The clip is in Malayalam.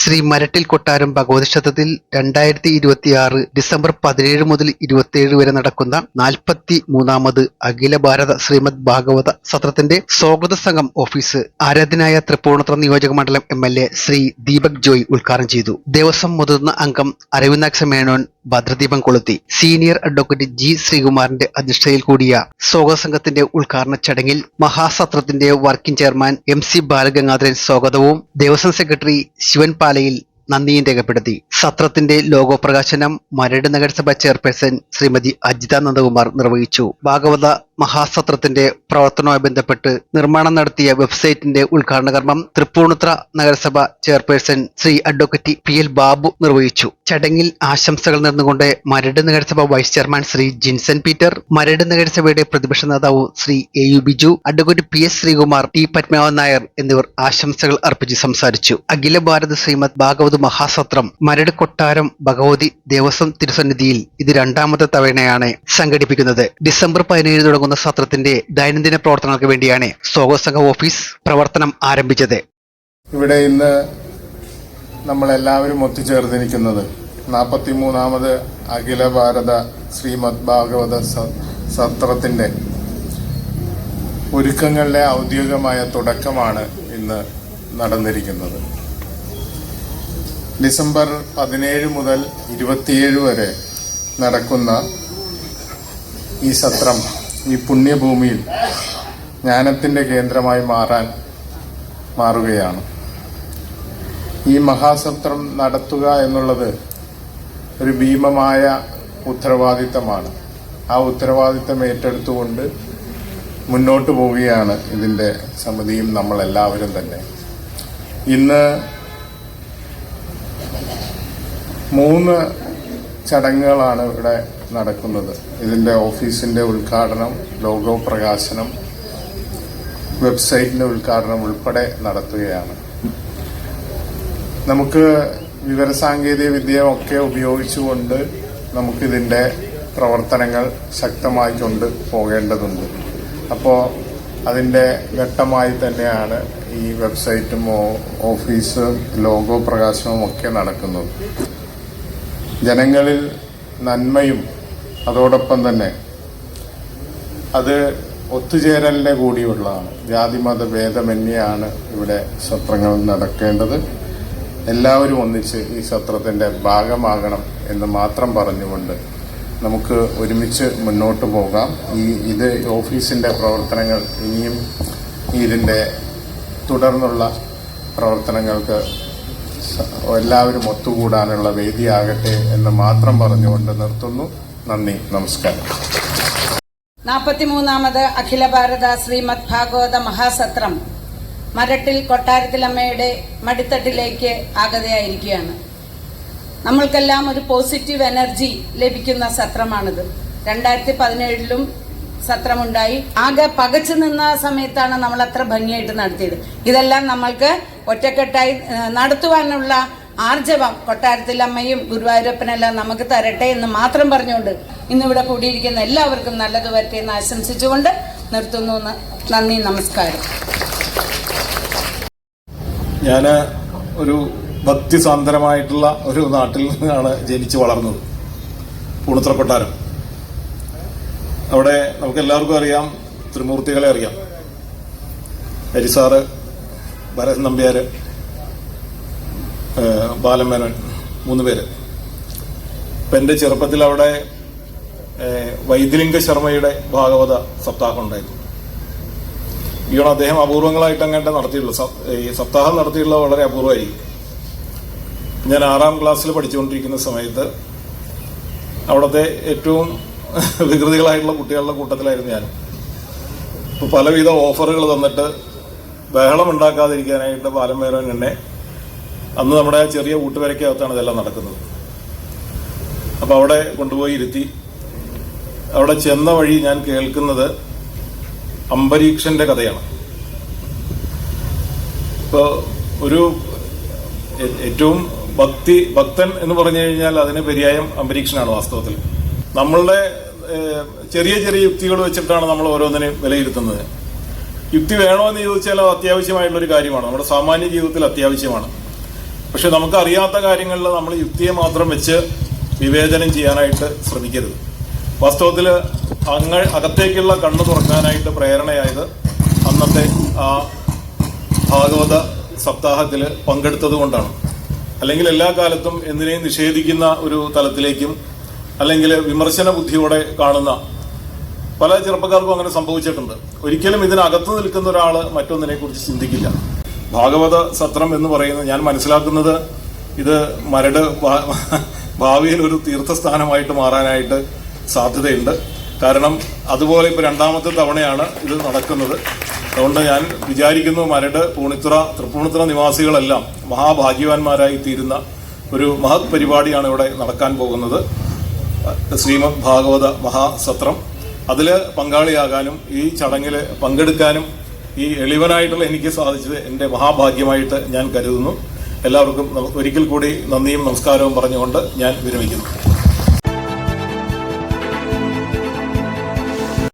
ശ്രീ മരട്ടിൽ കൊട്ടാരം ഭഗവതി ക്ഷേത്രത്തിൽ 2026 ഡിസംബർ 17 മുതൽ 27 വരെ നടക്കുന്ന 43ാമത് അഖില ഭാരത ശ്രീമദ് ഭാഗവത സത്രത്തിന്റെ സ്വാഗത സംഘം ഓഫീസ് ആരാധനായ തൃപ്പൂണിത്തുറ നിയോജക മണ്ഡലം MLA ശ്രീ ദീപക് ജോയ് ഉദ്ഘാടനം ചെയ്തു. ദേവസ്വം മുതിർന്ന അംഗം അരവിന്ദാക്ഷ മേനോൻ ഭദ്രദീപം കൊളുത്തി. സീനിയർ അഡ്വക്കേറ്റ് G ശ്രീകുമാറിന്റെ അധ്യക്ഷതയിൽ കൂടിയ സ്വാഗത സംഘത്തിന്റെ ഉദ്ഘാടന ചടങ്ങിൽ മഹാസത്രത്തിന്റെ വർക്കിംഗ് ചെയർമാൻ MC ബാലഗംഗാധരൻ സ്വാഗതവും ദേവസ്വം സെക്രട്ടറി ശിവൻ പാലയിൽ നന്ദിയും രേഖപ്പെടുത്തി. സത്രത്തിന്റെ ലോഗോ പ്രകാശനം മരട് നഗരസഭ ചെയർപേഴ്സൺ ശ്രീമതി അജിത നന്ദകുമാർ നിർവഹിച്ചു. ഭാഗവത മഹാസത്രത്തിന്റെ പ്രവർത്തനവുമായി ബന്ധപ്പെട്ട് നിർമ്മാണം നടത്തിയ വെബ്സൈറ്റിന്റെ ഉദ്ഘാടന കർമ്മം തൃപ്പൂണിത്തുറ നഗരസഭ chairperson Shri advocate PL Babu നിർവഹിച്ചു. ചടങ്ങിൽ ആശംസകൾ നേർന്നുകൊണ്ട് മരട് നഗരസഭ vice chairman Shri Jinson Peter, Maradu നഗരസഭയുടെ പ്രതിപക്ഷ നേതാവ് Shri AU Biju, advocate PS Sreekumar, T Padmanabhan Nair എന്നിവർ ആശംസകൾ അർപ്പിച്ച് സംസാരിച്ചു. അഖില ഭാരത ശ്രീമദ് ഭാഗവത മഹാസത്രം മരട് കൊട്ടാരം ഭഗവതി ദേവസ്വം തിരുസന്നിധിയിൽ ഇത് 2ാമത്തെ തവണയാണ് സംഘടിപ്പിക്കുന്നത്. ഡിസംബർ 17 തുടങ്ങുന്ന സത്രത്തിന്റെ ദൈനംദിന പ്രവർത്തനങ്ങൾക്ക് വേണ്ടിയാണ് സ്വാഗത സംഘ ഓഫീസ് പ്രവർത്തനം ആരംഭിച്ചത്. ഇവിടെ ഇന്ന് നമ്മളെല്ലാവരും ഒത്തുചേർന്നിരിക്കുന്നത് 43ാമത് അഖില ഭാരത ശ്രീമദ് ഭാഗവത സത്രത്തിന്റെ ഒരുക്കങ്ങളുടെ ഔദ്യോഗികമായ തുടക്കമാണ് ഇന്ന് നടന്നിരിക്കുന്നത്. ഡിസംബർ 17 മുതൽ 27 വരെ നടക്കുന്ന ഈ സത്രം ഈ പുണ്യഭൂമിയിൽ ജ്ഞാനത്തിന്റെ കേന്ദ്രമായി മാറുകയാണ്. ഈ മഹാസത്രം നടത്തുക എന്നുള്ളത് ഒരു ഭീമമായ ഉത്തരവാദിത്തമാണ്. ആ ഉത്തരവാദിത്തം ഏറ്റെടുത്തുകൊണ്ട് മുന്നോട്ട് പോവുകയാണ് ഇതിന്റെ സമിതിയും നമ്മളെല്ലാവരും തന്നെ. ഇന്ന് 3 ചടങ്ങുകളാണ് ഇവിടെ നടക്കുന്നത്. ഇതിന്റെ ഓഫീസിന്റെ ഉദ്ഘാടനം, ലോഗോ പ്രകാശനം, വെബ്സൈറ്റിന്റെ ഉദ്ഘാടനം ഉൾപ്പെടെ നടത്തുകയാണ്. നമുക്ക് വിവരസാങ്കേതിക വിദ്യ ഒക്കെ ഉപയോഗിച്ചുകൊണ്ട് നമുക്കിതിന്റെ പ്രവർത്തനങ്ങൾ ശക്തമായി കൊണ്ട് പോകേണ്ടതുണ്ട്. അപ്പോൾ അതിന്റെ ഘട്ടമായി തന്നെയാണ് ഈ വെബ്സൈറ്റും ഓഫീസ് ലോഗോ പ്രകാശനവും ഒക്കെ നടക്കുന്നത്. ജനങ്ങളിൽ നന്മയും അതോടൊപ്പം തന്നെ അത് ഒത്തുചേരലിന്റെ കൂടിയുള്ളതാണ്. ജാതിമത ഭേദമന്യാണ് ഇവിടെ സത്രങ്ങൾ നടക്കേണ്ടത്. എല്ലാവരും ഒന്നിച്ച് ഈ സത്രത്തിന്റെ ഭാഗമാകണം എന്ന് മാത്രം പറഞ്ഞുകൊണ്ട് നമുക്ക് ഒരുമിച്ച് മുന്നോട്ട് പോകാം. ഇത് ഓഫീസിന്റെ പ്രവർത്തനങ്ങൾ ഇനിയും ഇതിന്റെ തുടർന്നുള്ള പ്രവർത്തനങ്ങൾക്ക് എല്ലാവരും ഒത്തുകൂടാനുള്ള വേദിയാകട്ടെ എന്ന് മാത്രം പറഞ്ഞുകൊണ്ട് നിർത്തുന്നു. നന്ദി, നമസ്കാരം. 43ാമത് അഖില ഭാരത ശ്രീമദ് ഭാഗവത മഹാസത്രം മരട്ടിൽ കൊട്ടാരത്തിലമ്മയുടെ മടിത്തട്ടിലേക്ക് ആഗതയായിരിക്കുകയാണ്. നമ്മൾക്കെല്ലാം ഒരു പോസിറ്റീവ് എനർജി ലഭിക്കുന്ന സത്രമാണിത്. 2017 സത്രമുണ്ടായി. ആകെ പകച്ചു നിന്ന സമയത്താണ് നമ്മൾ അത്ര ഭംഗിയായിട്ട് നടത്തിയത്. ഇതെല്ലാം നമ്മൾക്ക് ഒറ്റക്കെട്ടായി നടത്തുവാനുള്ള ആർജവം കൊട്ടാരത്തിലമ്മയും ഗുരുവായൂരപ്പനെല്ലാം നമുക്ക് തരട്ടെ എന്ന് മാത്രം പറഞ്ഞുകൊണ്ട് ഇന്നിവിടെ കൂടിയിരിക്കുന്ന എല്ലാവർക്കും നല്ലത് വരട്ടെ എന്ന് ആശംസിച്ചുകൊണ്ട് നിർത്തുന്നു. നന്ദി, നമസ്കാരം. ഞാൻ ഒരു ഭക്തിസാന്ദ്രമായിട്ടുള്ള ഒരു നാട്ടിൽ നിന്നാണ് ജനിച്ചു വളർന്നത്, പൂണിത്തുറ കൊട്ടാരം. അവിടെ നമുക്ക് എല്ലാവർക്കും അറിയാം, ത്രിമൂർത്തികളെ അറിയാം. ഹരിസാറ്, ഭരതൻ നമ്പ്യാര്, ബാലമേനോൻ, 3 പേര്. ഇപ്പം എൻ്റെ ചെറുപ്പത്തിൽ അവിടെ വൈദ്യലിംഗ ശർമ്മയുടെ ഭാഗവത സപ്താഹം ഉണ്ടായിരുന്നു. ഈയോടെ അദ്ദേഹം അപൂർവങ്ങളായിട്ട് അങ്ങോട്ട് നടത്തിയിട്ടുള്ളൂ. ഈ സപ്താഹം നടത്തിയിട്ടുള്ളത് വളരെ അപൂർവമായിരിക്കും. ഞാൻ 6ാം ക്ലാസ്സിൽ പഠിച്ചുകൊണ്ടിരിക്കുന്ന സമയത്ത് അവിടുത്തെ ഏറ്റവും വികൃതികളായിട്ടുള്ള കുട്ടികളുടെ കൂട്ടത്തിലായിരുന്നു ഞാൻ. ഇപ്പോൾ പലവിധ ഓഫറുകൾ തന്നിട്ട് ബഹളം ഉണ്ടാക്കാതിരിക്കാനായിട്ട് ബാലമേനോൻ എന്നെ, അന്ന് നമ്മുടെ ചെറിയ കൂട്ടുപേരയ്ക്കകത്താണ് ഇതെല്ലാം നടക്കുന്നത്. അപ്പോൾ അവിടെ കൊണ്ടുപോയി ഇരുത്തി. അവിടെ ചെന്ന വഴി ഞാൻ കേൾക്കുന്നത് അംബരീക്ഷന്റെ കഥയാണ്. ഇപ്പോൾ ഒരു ഏറ്റവും ഭക്തൻ എന്ന് പറഞ്ഞു കഴിഞ്ഞാൽ അതിന് പര്യായം അംബരീക്ഷനാണ്. വാസ്തവത്തിൽ നമ്മളുടെ ചെറിയ ചെറിയ യുക്തികൾ വെച്ചിട്ടാണ് നമ്മൾ ഓരോന്നിനെ വിലയിരുത്തുന്നത്. യുക്തി വേണോ എന്ന് ചോദിച്ചാൽ അത് അത്യാവശ്യമായിട്ടുള്ളൊരു കാര്യമാണ്, നമ്മുടെ സാമാന്യ ജീവിതത്തിൽ അത്യാവശ്യമാണ്. പക്ഷെ നമുക്ക് അറിയാത്ത കാര്യങ്ങളിൽ നമ്മൾ യുക്തിയെ മാത്രം വെച്ച് വിവേചനം ചെയ്യാനായിട്ട് ശ്രമിക്കരുത്. വാസ്തവത്തിൽ അകത്തേക്കുള്ള കണ്ണു തുറക്കാനായിട്ട് പ്രേരണയായത് അന്നത്തെ ആ ഭാഗവത സപ്താഹത്തിൽ പങ്കെടുത്തത് കൊണ്ടാണ്. അല്ലെങ്കിൽ എല്ലാ കാലത്തും എന്തിനേയും നിഷേധിക്കുന്ന ഒരു തലത്തിലേക്കും അല്ലെങ്കിൽ വിമർശന ബുദ്ധിയോടെ കാണുന്ന പല ചെറുപ്പക്കാർക്കും അങ്ങനെ സംഭവിച്ചിട്ടുണ്ട്. ഒരിക്കലും ഇതിനകത്ത് നിൽക്കുന്ന ഒരാൾ മറ്റൊന്നിനെ കുറിച്ച് ചിന്തിക്കില്ല. ഭാഗവത സത്രം എന്ന് പറയുന്നത് ഞാൻ മനസ്സിലാക്കുന്നത് ഇത് മരട് ഭാവിയിൽ ഒരു തീർത്ഥസ്ഥാനമായിട്ട് മാറാനായിട്ട് സാധ്യതയുണ്ട്. കാരണം അതുപോലെ ഇപ്പോൾ രണ്ടാമത്തെ തവണയാണ് ഇത് നടക്കുന്നത്. അതുകൊണ്ട് ഞാൻ വിചാരിക്കുന്നു മരട് തൃപ്പൂണിത്തുറ നിവാസികളെല്ലാം മഹാഭാഗ്യവാന്മാരായി തീരുന്ന ഒരു മഹത് പരിപാടിയാണ് ഇവിടെ നടക്കാൻ പോകുന്നത്. ശ്രീമദ് ഭാഗവത മഹാസത്രം. അതിൽ പങ്കാളിയാകാനും ഈ ചടങ്ങിൽ പങ്കെടുക്കാനും ഈ എളിവനായിട്ടുള്ള എനിക്ക് സാധിച്ചത് എൻ്റെ മഹാഭാഗ്യമായിട്ട് ഞാൻ കരുതുന്നു. എല്ലാവർക്കും ഒരിക്കൽ കൂടി നന്ദിയും നമസ്കാരവും പറഞ്ഞുകൊണ്ട് ഞാൻ വിരമിക്കുന്നു.